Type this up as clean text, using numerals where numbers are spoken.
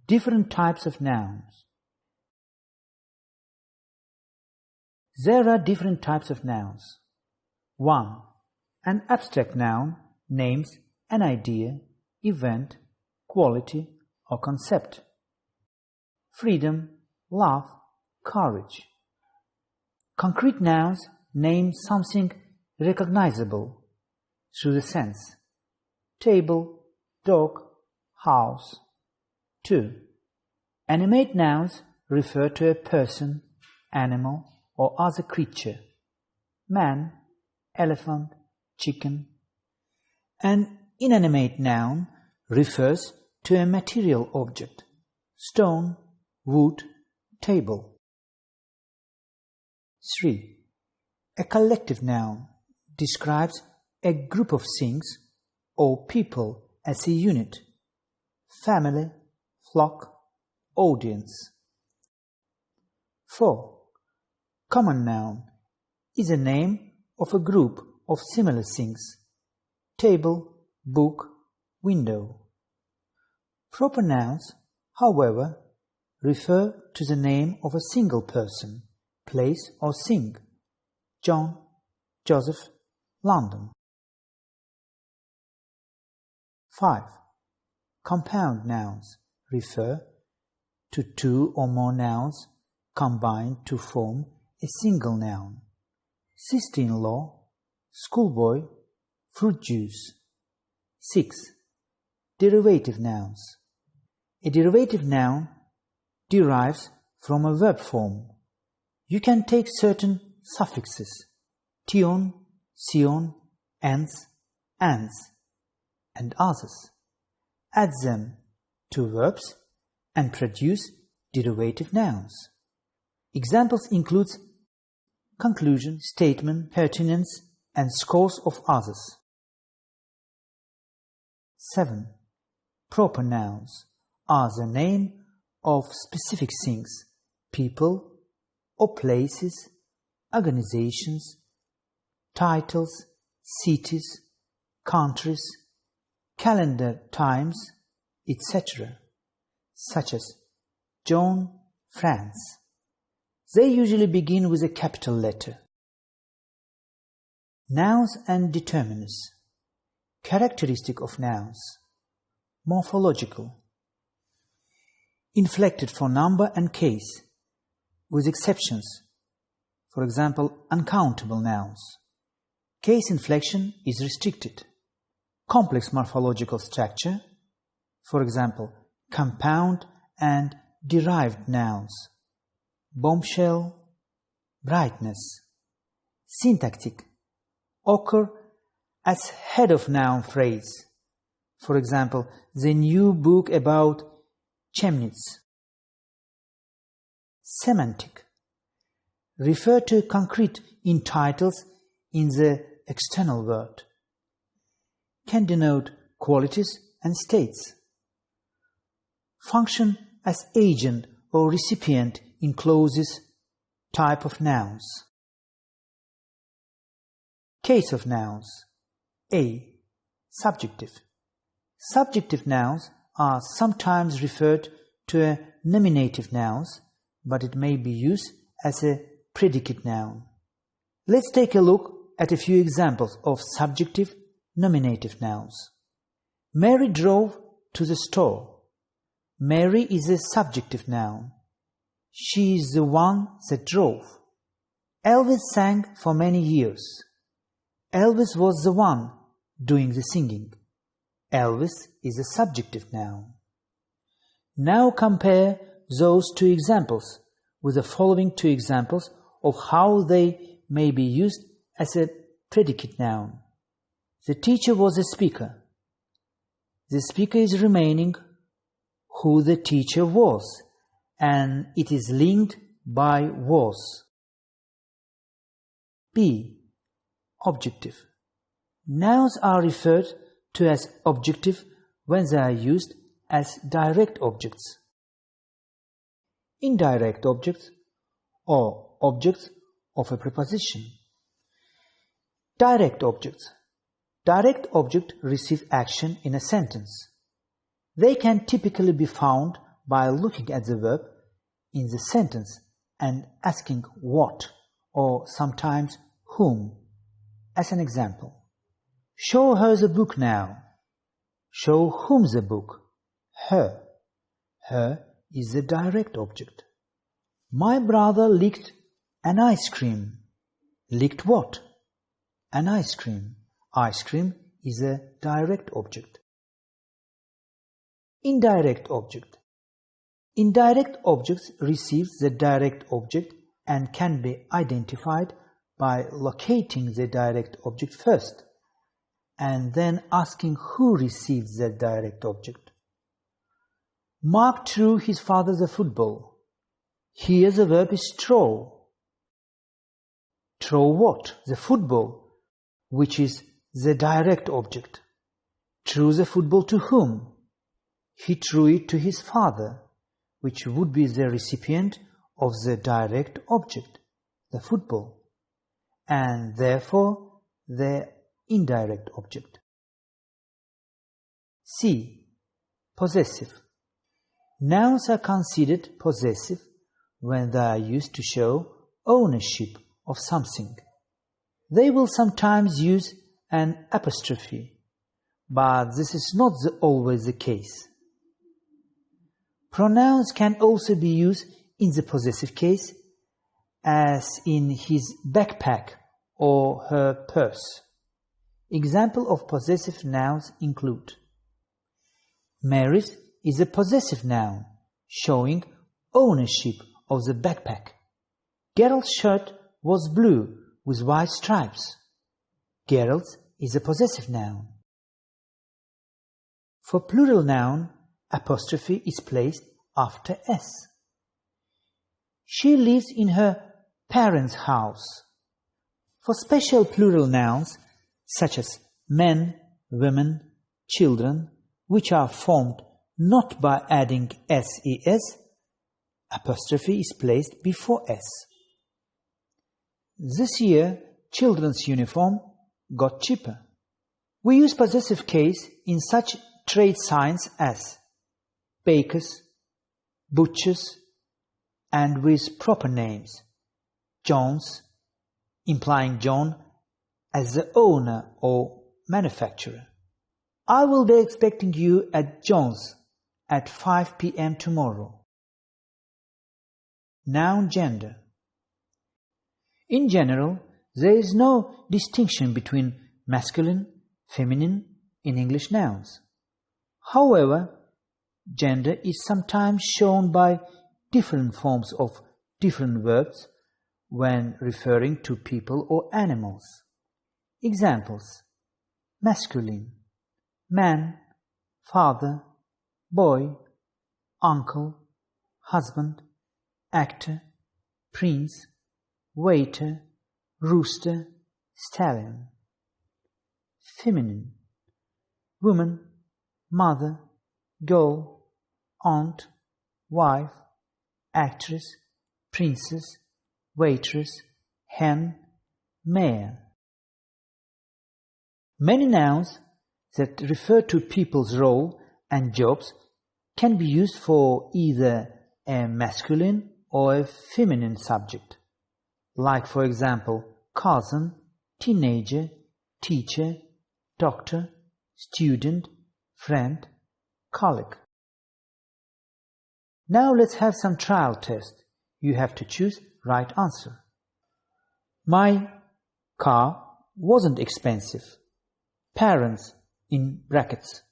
Different types of nouns. There are different types of nouns. 1. An abstract noun names an idea, event, quality, or concept. Freedom, love, courage. Concrete nouns name something recognizable through the sense. Table, dog, house. 2. Animate nouns refer to a person, animal, or other creature. Man, elephant, chicken. An inanimate noun refers to a material object. Stone, wood, table. 3. A collective noun describes a group of things or people as a unit. Family, flock, audience. 4. Common noun is a name of a group of similar things. Table, book, window. Proper nouns, however, refer to the name of a single person, place or thing. John, Joseph, London. 5. Compound nouns refer to two or more nouns combined to form a single noun. Sister-in-law, schoolboy, fruit juice. 6. Derivative nouns. A derivative noun derives from a verb form. You can take certain suffixes, tion, sion, ens, ans, and others, add them to verbs and produce derivative nouns. Examples include conclusion, statement, pertinence, and scores of others. 7. Proper nouns are the name of specific things, people or places, organizations, titles, cities, countries, calendar times, etc., such as John, France. They usually begin with a capital letter. Nouns and determiners. Characteristic of nouns. Morphological. Inflected for number and case, with exceptions. For example, uncountable nouns. Case inflection is restricted. Complex morphological structure. For example, compound and derived nouns. Bombshell, brightness. Syntactic. Occur as head of noun phrase. For example, the new book about Chemnitz. Semantic. Refer to concrete entitles in the external world. Can denote qualities and states. Function as agent or recipient in clauses, type of nouns. Case of nouns. A. Subjective. Subjective nouns are sometimes referred to as nominative nouns, but it may be used as a predicate noun. Let's take a look at a few examples of subjective nominative nouns. Mary drove to the store. Mary is a subjective noun. She is the one that drove. Elvis sang for many years. Elvis was the one doing the singing. Elvis is a subjective noun. Now compare those two examples with the following two examples of how they may be used as a predicate noun. The teacher was a speaker. The speaker is remaining who the teacher was, and it is linked by was. B. Objective. Nouns are referred to as objective when they are used as direct objects. Indirect objects or objects of a preposition. Direct objects. Direct objects receive action in a sentence. They can typically be found by looking at the verb in the sentence and asking what or sometimes whom. As an example, show her the book now. Show whom the book? Her. Her is the direct object. My brother licked an ice cream. Licked what? An ice cream. Ice cream is a direct object. Indirect object. Indirect objects receive the direct object and can be identified by locating the direct object first and then asking who receives the direct object. Mark threw his father the football. Here the verb is throw. Throw what? The football, which is the direct object. Threw the football to whom? He threw it to his father, which would be the recipient of the direct object, the football, and therefore the indirect object. C. Possessive. Nouns are considered possessive when they are used to show ownership of something. They will sometimes use an apostrophe, but this is not always the case. Pronouns can also be used in the possessive case, as in his backpack or her purse. Examples of possessive nouns include: Mary's is a possessive noun, showing ownership of the backpack. Gerald's shirt was blue with white stripes. Gerald's is a possessive noun. For plural noun, apostrophe is placed after S. She lives in her parents' house. For special plural nouns, such as men, women, children, which are formed not by adding ses, apostrophe is placed before s. This year, children's uniform got cheaper. We use possessive case in such trade signs as bakers, butchers, and with proper names, John's, implying John as the owner or manufacturer. I will be expecting you at John's at 5 p.m. tomorrow. Noun gender. In general, there is no distinction between masculine, feminine in English nouns. However, gender is sometimes shown by different forms of different verbs when referring to people or animals. Examples: masculine, man, father, boy, uncle, husband, actor, prince, waiter, rooster, stallion. Feminine, woman, mother, girl, aunt, wife, actress, princess, waitress, hen, mare. Many nouns that refer to people's role and jobs can be used for either a masculine or a feminine subject, like, for example, cousin, teenager, teacher, doctor, student, friend, colleague. Now let's have some trial test. You have to choose right answer. My car wasn't expensive. Parents in brackets.